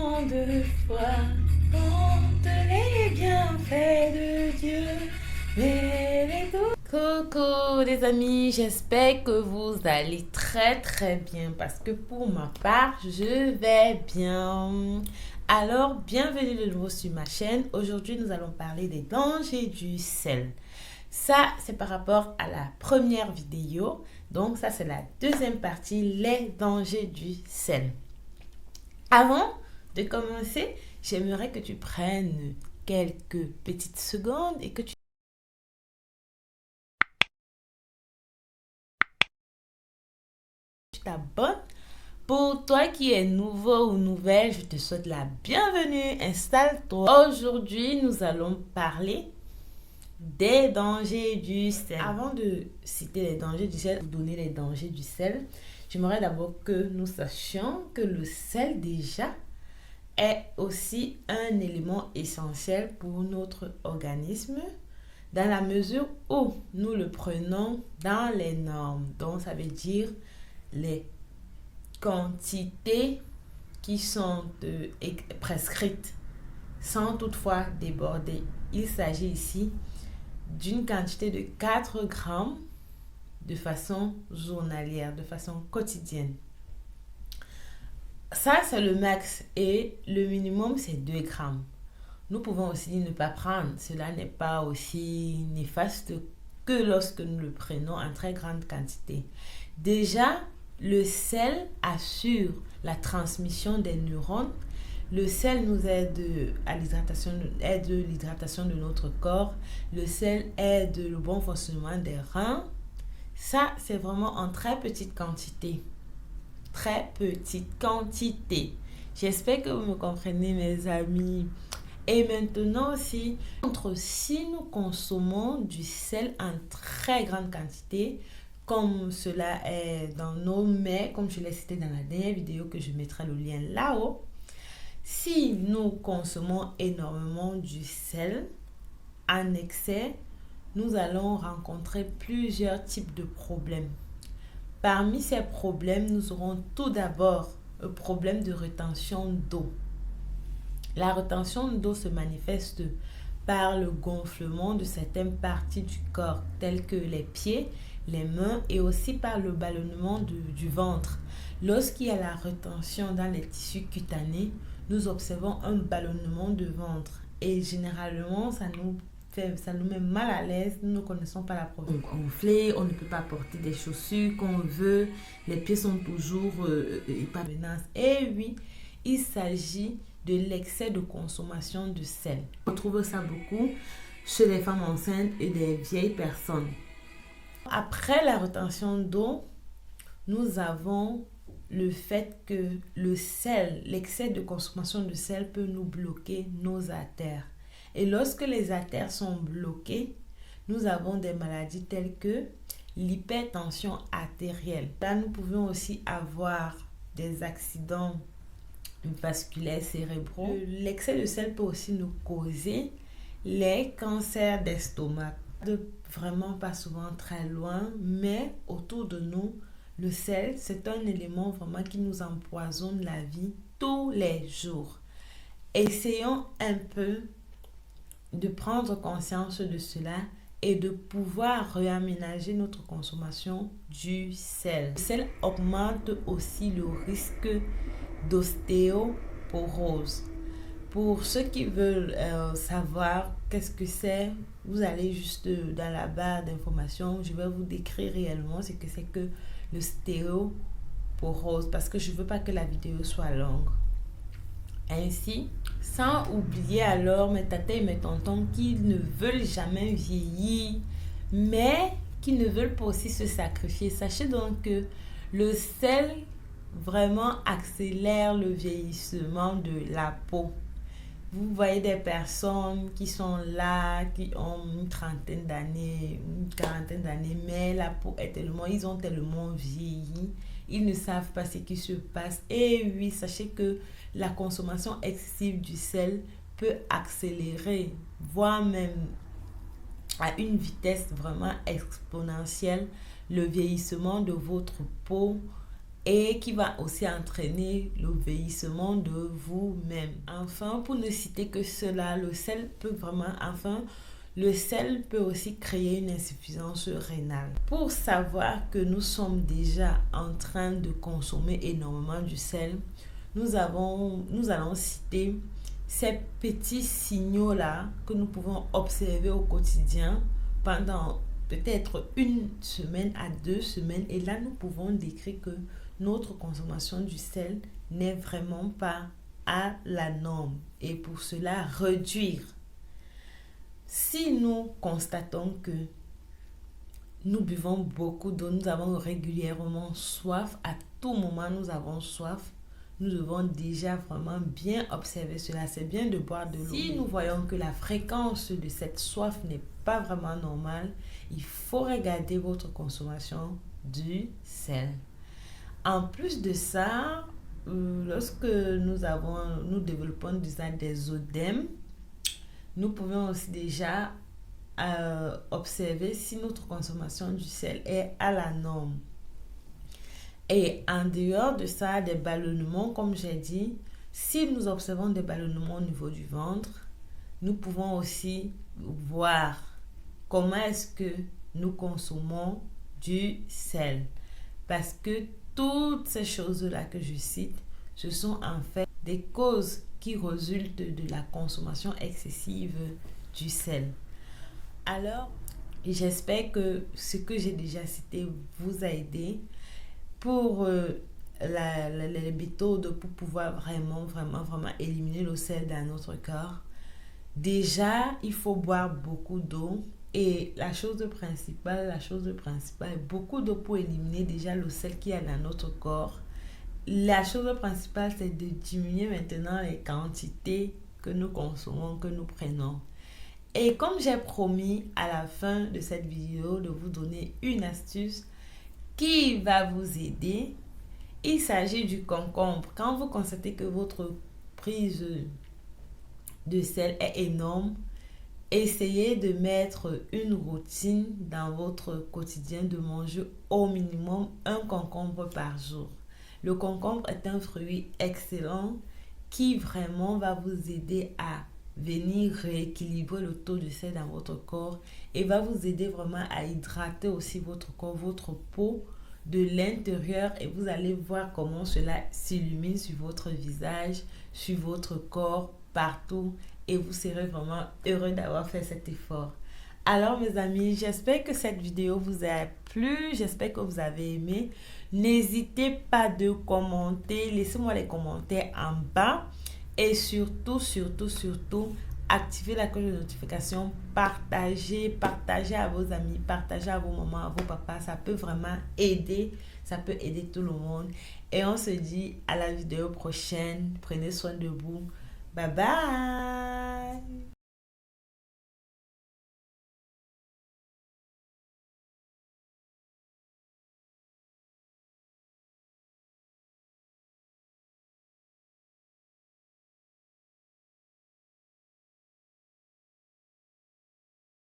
tant de fois contre les bienfaits de Dieu. Mais les Coucou les amis, j'espère que vous allez très bien parce que pour ma part, je vais bien. Alors, bienvenue de nouveau sur ma chaîne. Aujourd'hui, nous allons parler des dangers du sel. Ça, c'est par rapport à la première vidéo. Donc, ça, c'est la deuxième partie, les dangers du sel. Avant de commencer, j'aimerais que tu prennes quelques petites secondes et que tu t'abonnes. Pour toi qui es nouveau ou nouvelle, je te souhaite la bienvenue. Installe-toi. Aujourd'hui, nous allons parler des dangers du sel. Avant de citer les dangers du sel, vous donner les dangers du sel, j'aimerais d'abord que nous sachions que le sel déjà est aussi un élément essentiel pour notre organisme dans la mesure où nous le prenons dans les normes. Donc, ça veut dire les quantités qui sont prescrites sans toutefois déborder. Il s'agit ici d'une quantité de 4 grammes de façon journalière, de façon quotidienne. Ça, c'est le max et le minimum, c'est 2 grammes. Nous pouvons aussi ne pas prendre. Cela n'est pas aussi néfaste que lorsque nous le prenons en très grande quantité. Déjà, le sel assure la transmission des neurones. Le sel nous aide à l'hydratation de notre corps. Le sel aide le bon fonctionnement des reins. Ça, c'est vraiment en très petite quantité. Très petite quantité. J'espère que vous me comprenez, mes amis. Et maintenant aussi, si nous consommons du sel en très grande quantité, comme cela est dans nos mets, comme je l'ai cité dans la dernière vidéo que je mettrai le lien là-haut, si nous consommons énormément du sel en excès, nous allons rencontrer plusieurs types de problèmes. Parmi ces problèmes, nous aurons tout d'abord un problème de rétention d'eau. La rétention d'eau se manifeste par le gonflement de certaines parties du corps, telles que les pieds, les mains et aussi par le ballonnement du ventre. Lorsqu'il y a la rétention dans les tissus cutanés, nous observons un ballonnement de ventre et généralement ça nous met mal à l'aise. Nous ne connaissons pas la provenance. Gonflé, on ne peut pas porter des chaussures qu'on veut, les pieds sont toujours pas menace. Et oui, il s'agit de l'excès de consommation de sel. On trouve ça beaucoup chez les femmes enceintes et des vieilles personnes. Après la rétention d'eau, nous avons le fait que le sel, l'excès de consommation de sel peut nous bloquer nos artères. Et lorsque les artères sont bloquées, nous avons des maladies telles que l'hypertension artérielle. Là, nous pouvons aussi avoir des accidents vasculaires cérébraux. L'excès de sel peut aussi nous causer les cancers d'estomac. Vraiment pas souvent très loin, mais autour de nous, le sel, c'est un élément vraiment qui nous empoisonne la vie tous les jours. Essayons un peu de prendre conscience de cela et de pouvoir réaménager notre consommation du sel. Le sel augmente aussi le risque d'ostéoporose. Pour ceux qui veulent savoir qu'est-ce que c'est, vous allez juste dans la barre d'informations. Je vais vous décrire réellement ce que c'est que l'ostéoporose parce que je ne veux pas que la vidéo soit longue. Ainsi, sans oublier alors mes tatas et mes tontons qui ne veulent jamais vieillir, mais qui ne veulent pas aussi se sacrifier. Sachez donc que le sel vraiment accélère le vieillissement de la peau. Vous voyez des personnes qui sont là, qui ont une trentaine d'années, une quarantaine d'années, mais la peau est ils ont tellement vieilli, ils ne savent pas ce qui se passe. Et oui, sachez que la consommation excessive du sel peut accélérer, voire même à une vitesse vraiment exponentielle, le vieillissement de votre peau et qui va aussi entraîner le vieillissement de vous-même. Enfin, pour ne citer que cela, le sel peut aussi créer une insuffisance rénale. Pour savoir que nous sommes déjà en train de consommer énormément du sel, nous allons citer ces petits signaux-là que nous pouvons observer au quotidien pendant peut-être 1 semaine à 2 semaines. Et là, nous pouvons décrire que notre consommation du sel n'est vraiment pas à la norme. Et pour cela, réduire. Si nous constatons que nous buvons beaucoup d'eau, nous avons régulièrement soif, à tout moment nous avons soif, nous devons déjà vraiment bien observer cela. C'est bien de boire de l'eau. Si nous voyons que la fréquence de cette soif n'est pas vraiment normale, il faut regarder votre consommation du sel. En plus de ça, lorsque nous développons déjà des œdèmes, nous pouvons aussi déjà observer si notre consommation du sel est à la norme. Et en dehors de ça, des ballonnements, comme j'ai dit, si nous observons des ballonnements au niveau du ventre, nous pouvons aussi voir comment est-ce que nous consommons du sel. Parce que toutes ces choses-là que je cite, ce sont en fait des causes qui résultent de la consommation excessive du sel. Alors, j'espère que ce que j'ai déjà cité vous a aidé pour les méthodes pour pouvoir vraiment éliminer le sel dans notre corps. Déjà, il faut boire beaucoup d'eau. Et la chose principale, beaucoup d'eau pour éliminer déjà le sel qu'il y a dans notre corps. La chose principale, c'est de diminuer maintenant les quantités que nous consommons, que nous prenons. Et comme j'ai promis à la fin de cette vidéo de vous donner une astuce qui va vous aider, il s'agit du concombre. Quand vous constatez que votre prise de sel est énorme, essayez de mettre une routine dans votre quotidien de manger au minimum un concombre par jour. Le concombre est un fruit excellent qui vraiment va vous aider à venir rééquilibrer le taux de sel dans votre corps et va vous aider vraiment à hydrater aussi votre corps, votre peau de l'intérieur, et vous allez voir comment cela s'illumine sur votre visage, sur votre corps, partout, et vous serez vraiment heureux d'avoir fait cet effort. Alors mes amis, j'espère que cette vidéo vous a plu, j'espère que vous avez aimé. N'hésitez pas de commenter, laissez-moi les commentaires en bas. Et surtout, activez la cloche de notification, partagez à vos amis, partagez à vos mamans, à vos papas. Ça peut vraiment aider, ça peut aider tout le monde. Et on se dit à la vidéo prochaine. Prenez soin de vous. Bye bye.